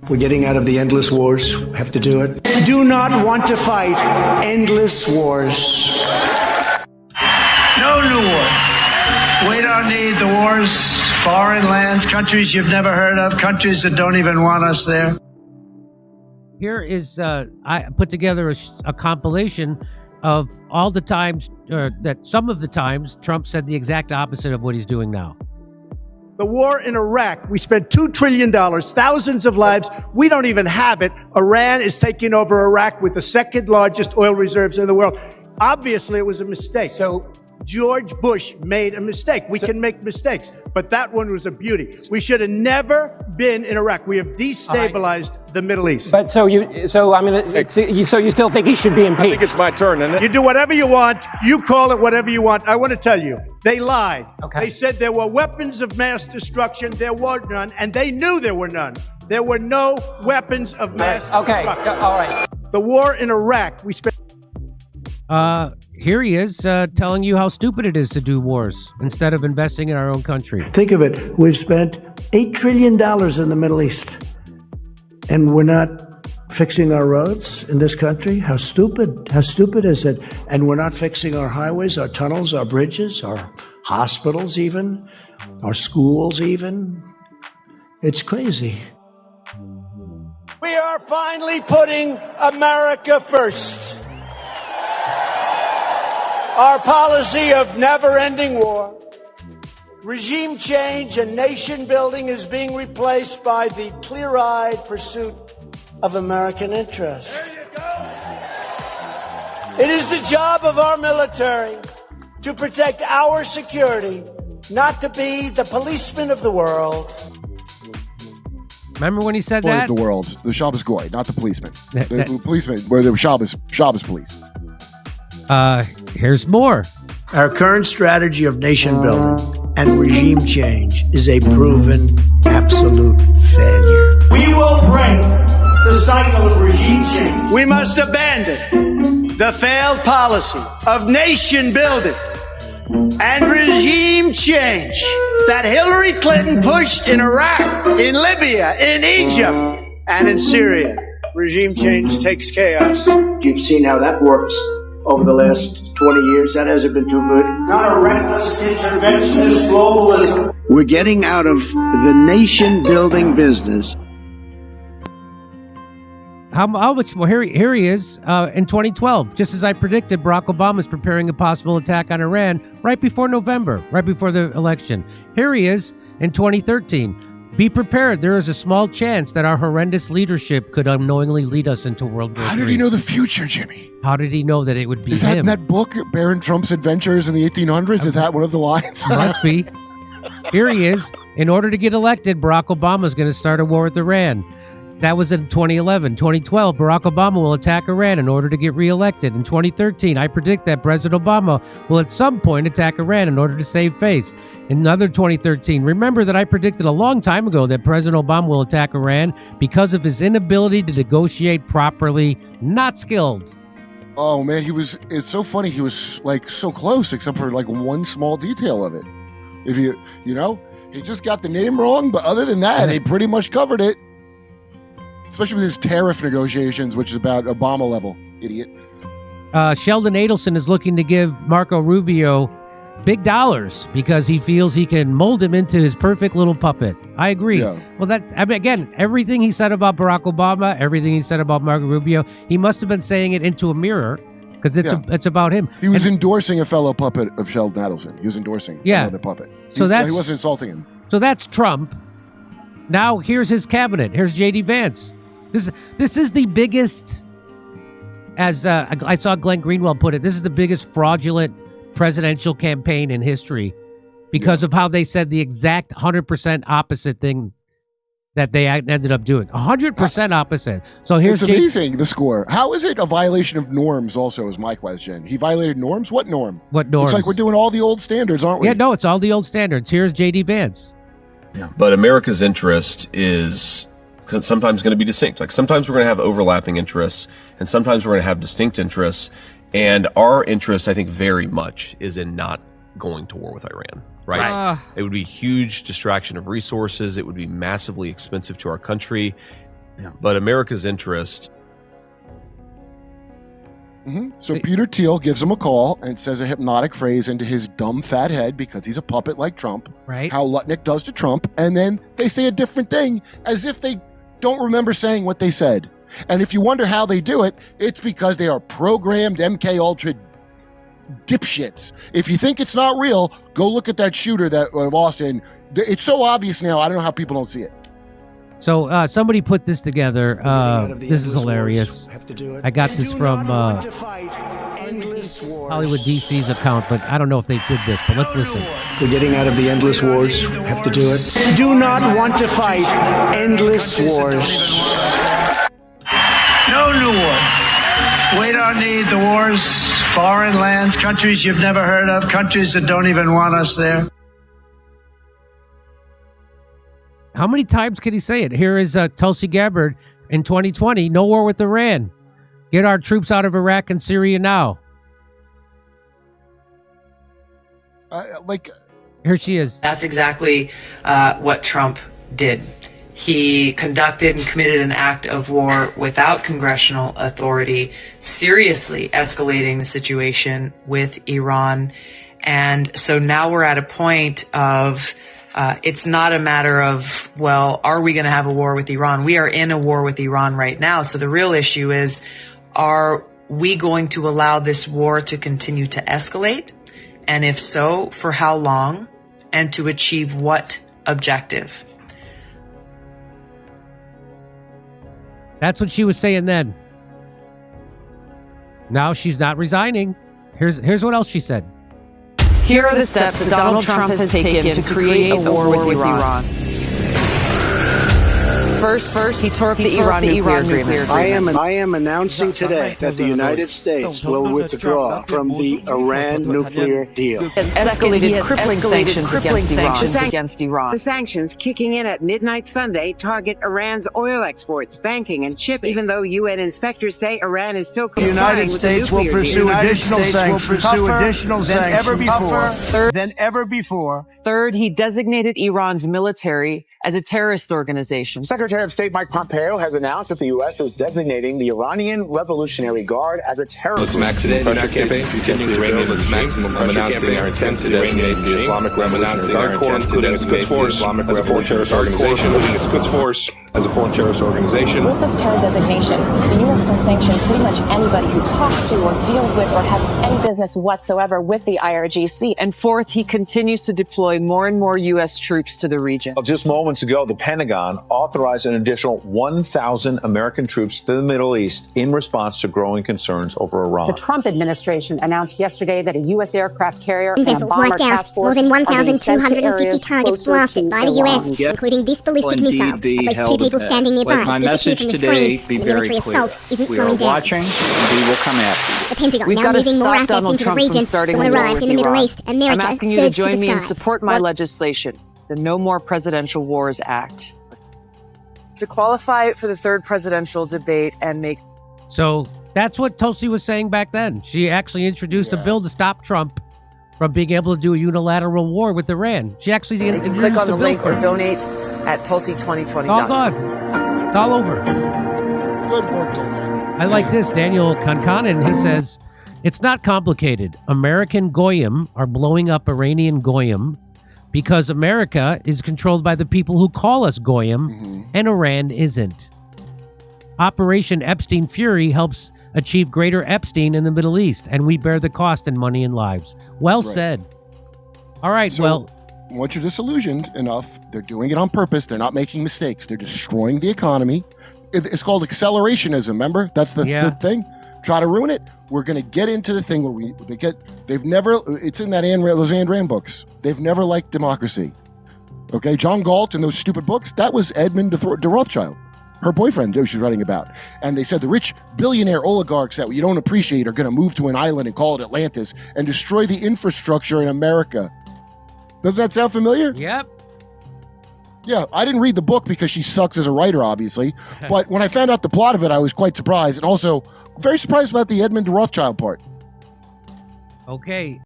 We're getting out of the endless wars. We have to do it. Do not want to fight endless wars. No new war. We don't need the wars. Foreign lands, countries you've never heard of, countries that don't even want us there. Here is, I put together a compilation of all the times, that some of the times Trump said the exact opposite of what he's doing now. The war in Iraq, we spent $2 trillion, thousands of lives. We don't even have it. Iran is taking over Iraq with the second largest oil reserves in the world. Obviously, it was a mistake. So George Bush made a mistake. We can make mistakes, but that one was a beauty. We should have never been in Iraq. We have destabilized the Middle East. But so you still think he should be impeached? I think it's my turn, isn't it? You do whatever you want. You call it whatever you want. I want to tell you, they lied. Okay. They said there were weapons of mass destruction. There were none, and they knew there were none. There were no weapons of mass destruction. All right. The war in Iraq, we spent... Here he is telling you how stupid it is to do wars instead of investing in our own country. Think of it. We've spent $8 trillion in the Middle East, and we're not fixing our roads in this country. How stupid is it? And we're not fixing our highways, our tunnels, our bridges, our hospitals even, our schools even. It's crazy. We are finally putting America first. Our policy of never-ending war, regime change, and nation building is being replaced by the clear-eyed pursuit of American interests. There you go. It is the job of our military to protect our security, not to be the policeman of the world. Remember when he said What that? is the world? The Shabbos Goy, not the policeman. The policeman, where the Shabbos police. Here's more. Our current strategy of nation building and regime change is a proven absolute failure. We will break the cycle of regime change. We must abandon the failed policy of nation building and regime change that Hillary Clinton pushed in Iraq, in Libya, in Egypt, and in Syria. Regime change takes chaos. You've seen how that works over the last 20 years. That hasn't been too good. Not a reckless interventionist globalism. We're getting out of the nation-building business. How much more? Here he is in 2012. Just as I predicted, Barack Obama is preparing a possible attack on Iran right before November, right before the election. Here he is in 2013. Be prepared. There is a small chance that our horrendous leadership could unknowingly lead us into World War III. How did he know the future, Jimmy? How did he know that it would be Is that him? in that book, Baron Trump's Adventures in the 1800s? Is that one of the lines? Must be. Here he is. In order to get elected, Barack Obama is going to start a war with Iran. That was in 2011. 2012, Barack Obama will attack Iran in order to get reelected. In 2013, I predict that President Obama will at some point attack Iran in order to save face. In another 2013, remember that I predicted a long time ago that President Obama will attack Iran because of his inability to negotiate properly, not skilled. Oh, man, it's so funny. He was like so close, except for like one small detail of it. If you know, he just got the name wrong, but other than that, he pretty much covered it. Especially with his tariff negotiations, which is about Obama level, idiot. Sheldon Adelson is looking to give Marco Rubio big dollars because he feels he can mold him into his perfect little puppet. I agree. Yeah. Well, again, everything he said about Barack Obama, everything he said about Marco Rubio, he must have been saying it into a mirror because it's about him. He was endorsing a fellow puppet of Sheldon Adelson. He was endorsing another puppet. He wasn't insulting him. So that's Trump. Now here's his cabinet. Here's J.D. Vance. This is the biggest, as I saw Glenn Greenwald put it, this is the biggest fraudulent presidential campaign in history because of how they said the exact 100% opposite thing that they ended up doing. 100% opposite. So here's It's amazing, the score. How is it a violation of norms also is my question. He violated norms? What norm? What norms? It's like we're doing all the old standards, aren't we? Yeah, no, it's all the old standards. Here's J.D. Vance. Yeah. But America's interest is sometimes going to be distinct. Like sometimes we're going to have overlapping interests and sometimes we're going to have distinct interests. And our interest, I think, very much is in not going to war with Iran, right? It would be a huge distraction of resources. It would be massively expensive to our country. Yeah. But America's interest. So Peter Thiel gives him a call and says a hypnotic phrase into his dumb fat head because he's a puppet like Trump. Right. How Lutnick does to Trump. And then they say a different thing as if they don't remember saying what they said. And if you wonder how they do it, it's because they are programmed MK Ultra dipshits. If you think it's not real, go look at that shooter of Austin. It's so obvious now. I don't know how people don't see it. So somebody put this together. This is hilarious. I got this from Hollywood DC's account, but I don't know if they did this, but let's listen. We're getting out of the endless wars. Have to do it. Do not want to fight endless wars. No new war. We don't need the wars. Foreign lands, countries you've never heard of, countries that don't even want us there. How many times can he say it? Here is Tulsi Gabbard in 2020. No war with Iran. Get our troops out of Iraq and Syria now. Here she is. That's exactly what Trump did. He conducted and committed an act of war without congressional authority, seriously escalating the situation with Iran. And so now we're at a point of it's not a matter of, well, are we going to have a war with Iran? We are in a war with Iran right now. So the real issue is, are we going to allow this war to continue to escalate? And if so, for how long? And to achieve what objective? That's what she was saying then. Now she's not resigning. Here's what else she said. Here are the steps that Donald Trump has taken to create a war with Iran. First, he tore up the Iran nuclear agreement. I am announcing today that the United States will withdraw from the Iran nuclear deal. He has escalated crippling sanctions against Iran. The sanctions kicking in at midnight Sunday target Iran's oil exports, banking, and shipping. Even though UN inspectors say Iran is still complying United with States the will nuclear pursue deal. additional sanctions than ever before. Third, he designated Iran's military as a terrorist organization. Secretary of State Mike Pompeo has announced that the U.S. is designating the Iranian Revolutionary Guard as a terrorist. Let's maximum pressure campaign. Let's maximum pressure campaign. Our intent to designate the Islamic Revolutionary Guard Corps, including its Quds Force, as a foreign terrorist organization, including its Quds Force as a foreign terrorist organization. With this terror designation, the U.S. can sanction pretty much anybody who talks to or deals with or has any business whatsoever with the IRGC. And fourth, he continues to deploy more and more U.S. troops to the region. Just moments ago, the Pentagon authorized an additional 1,000 American troops to the Middle East in response to growing concerns over Iran. The Trump administration announced yesterday that a U.S. aircraft carrier and a vessels bomber wiped out, task force more than are being sent to 1,250 areas targets closer blasted to by the Iran. U.S., including this ballistic missile. At least two people standing nearby My disappeared message from the today, screen. be The very military clear. assault isn't We slowing are down. watching, and we will come after you. The Pentagon We've now got to moving more stop assets Donald into Trump the from region. starting When a it war arrived with in the Middle Iran. East, America I'm asking you to surged to join the me and sky. support my legislation, the No More Presidential Wars Act, to qualify for the third presidential debate and make. So that's what Tulsi was saying back then. She actually introduced a bill to stop Trump from being able to do a unilateral war with Iran. She actually You introduced can click on a the bill link for or it. donate at Tulsi2020. It's all gone. It's all over. Good work, Tulsi. I like this. Daniel Kankanen, he says, it's not complicated. American Goyim are blowing up Iranian Goyim because America is controlled by the people who call us Goyim, and Iran isn't. Operation Epstein Fury helps achieve greater Epstein in the Middle East, and we bear the cost in money and lives. Well said. All right, So, once you're disillusioned enough, they're doing it on purpose. They're not making mistakes. They're destroying the economy. It's called accelerationism. Remember, that's the thing. Try to ruin it. We're going to get into the thing where they've never. It's in that those Ayn Rand books. They've never liked democracy. Okay, John Galt and those stupid books. That was Edmund de Rothschild, her boyfriend, who she's writing about. And they said the rich billionaire oligarchs that you don't appreciate are going to move to an island and call it Atlantis and destroy the infrastructure in America. Does that sound familiar? Yep. Yeah, I didn't read the book because she sucks as a writer, obviously. But when I found out the plot of it, I was quite surprised. And also very surprised about the Edmund de Rothschild part. Okay,